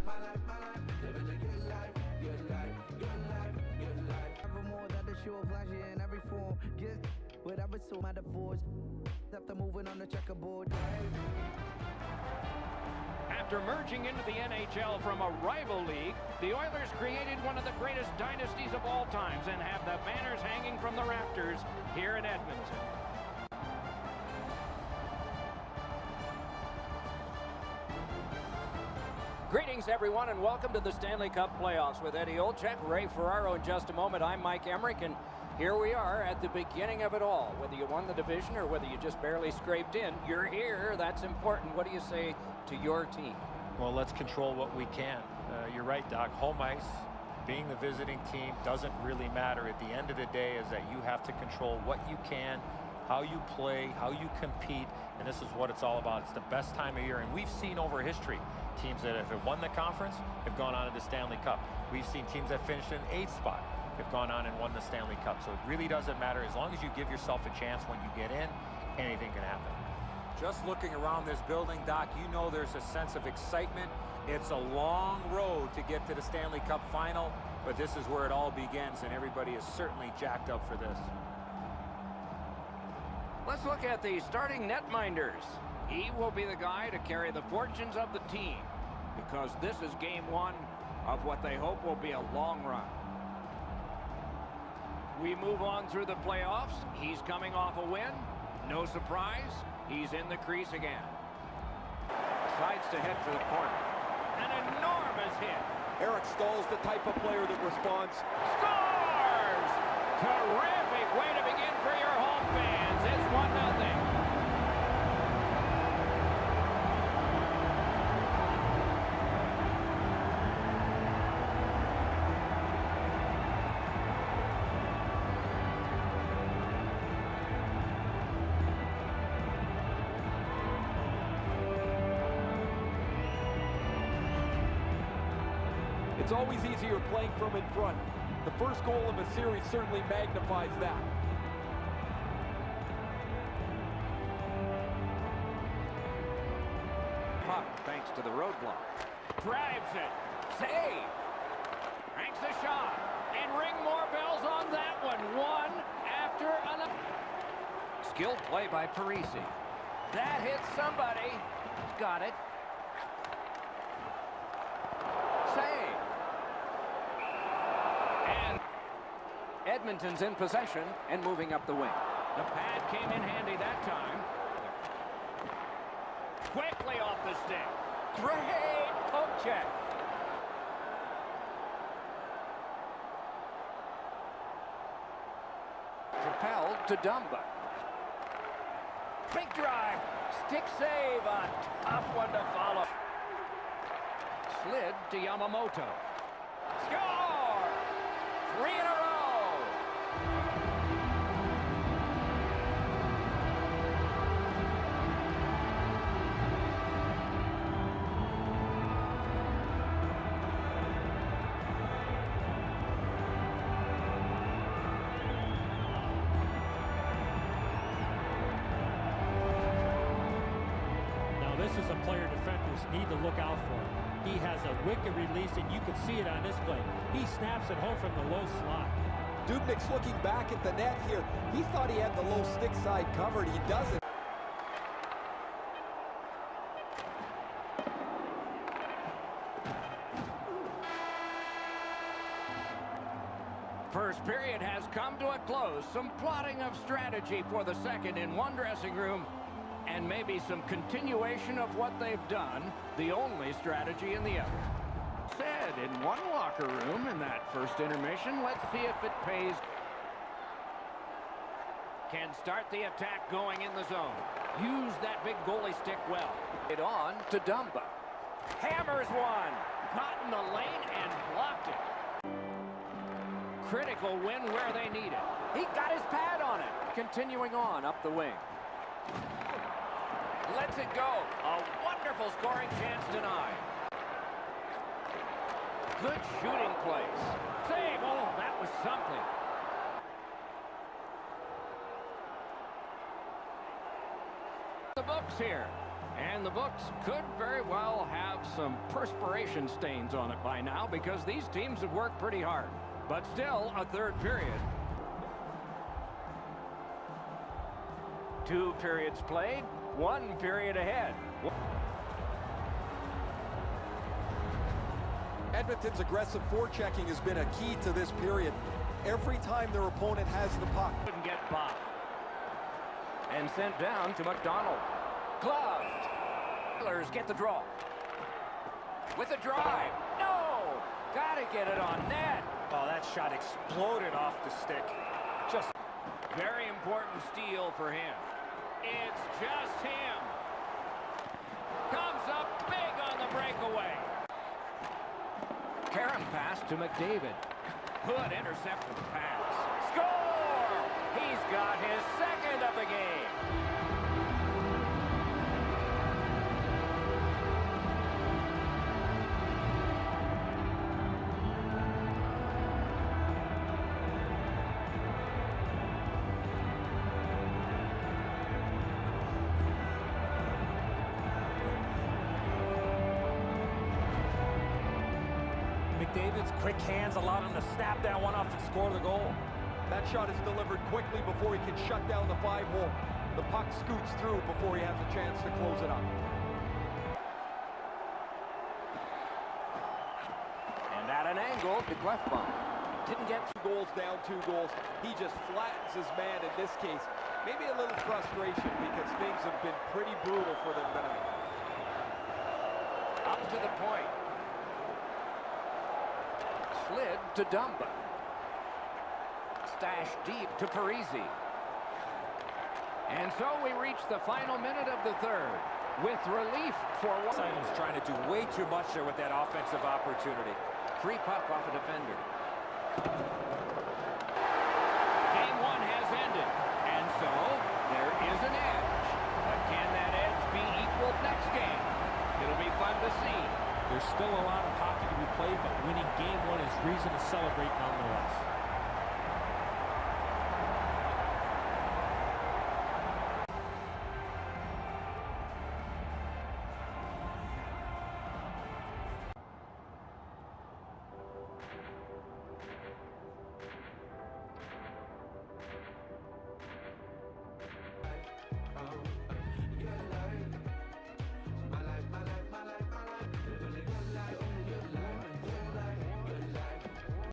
living a good life, good life, good life, good life. Evermore that the show flash in every form. Get whatever so my divorce. After moving on the checkerboard. After merging into the NHL from a rival league, the Oilers created one of the greatest dynasties of all times and have the banners hanging from the rafters here in Edmonton. Greetings, everyone, and welcome to the Stanley Cup playoffs with Eddie Olczyk, Ray Ferraro in just a moment. I'm Mike Emmerich, and here we are at the beginning of it all. Whether you won the division or whether you just barely scraped in, you're here. That's important. What do you say to your team? Well, let's control what we can. You're right, Doc. Home ice, being the visiting team, doesn't really matter. At the end of the day is that you have to control what you can, how you play, how you compete, and this is what it's all about. It's the best time of year, and we've seen over history teams that have won the conference have gone on to the Stanley Cup. We've seen teams that finished in 8th spot have gone on and won the Stanley Cup. So it really doesn't matter. As long as you give yourself a chance when you get in, anything can happen. Just looking around this building, Doc, you know there's a sense of excitement. It's a long road to get to the Stanley Cup final, but this is where it all begins, and everybody is certainly jacked up for this. Let's look at the starting netminders. He will be the guy to carry the fortunes of the team because this is game one of what they hope will be a long run. We move on through the playoffs. He's coming off a win. No surprise, he's in the crease again. Decides to head for the corner. An enormous hit. Eric Stahl's the type of player that responds. Scores! Terrific way to begin for your home fans. It's 1-0. It's always easier playing from in front. The first goal of a series certainly magnifies that. Puck, thanks to the roadblock. Drives it. Save. Ranks the shot. And ring more bells on that one. One after another. Skilled play by Parisi. That hits somebody. Got it. Save. And Edmonton's in possession and moving up the wing. The pad came in handy that time. Quickly off the stick. Great poke check. Propelled to Dumba. Big drive. Stick save. A tough one to follow. Slid to Yamamoto. Score! 3 in a row. This is a player defenders need to look out for. He has a wicked release, and you can see it on this play. He snaps it home from the low slot. Dubnyk's looking back at the net here. He thought he had the low stick side covered. He doesn't. First period has come to a close. Some plotting of strategy for the second in one dressing room. And maybe some continuation of what they've done, the only strategy in the other. Said in one locker room in that first intermission. Let's see if it pays. Can start the attack going in the zone. Use that big goalie stick well. It on to Dumba. Hammers one. Caught in the lane and blocked it. Critical win where they need it. He got his pad on it. Continuing on up the wing. Lets it go. A wonderful scoring chance denied. Good shooting place. Save. Oh, that was something. The books here. And And the books could very well have some perspiration stains on it by now because these teams have worked pretty hard. But still, a third period. 2 periods played, 1 period ahead. Edmonton's aggressive forechecking has been a key to this period. Every time their opponent has the puck. Couldn't get by. And sent down to McDonald. Gloved. Oilers get the draw. With a drive. No! Gotta get it on net. Oh, that shot exploded off the stick. Just very important steal for him. It's just him. Comes up big on the breakaway. Karen pass to McDavid. Hood intercepted the pass. Score! He's got his second of the game. McDavid's quick hands allowed him to snap that one off and score the goal. That shot is delivered quickly before he can shut down the 5-hole. The puck scoots through before he has a chance to close it up. And at an angle to Clefbaum. Didn't get 2 goals down, 2 goals. He just flattens his man in this case. Maybe a little frustration because things have been pretty brutal for them tonight. Up to the point. Slid to Dumba. Stashed deep to Parisi. And so we reach the final minute of the third with relief for one. Simon's trying to do way too much there with that offensive opportunity. Free puck off a defender. Game 1 has ended. And so there is an edge. But can that edge be equaled next game? It'll be fun to see. There's still a lot of hockey to be played, but winning game 1 is reason to celebrate nonetheless.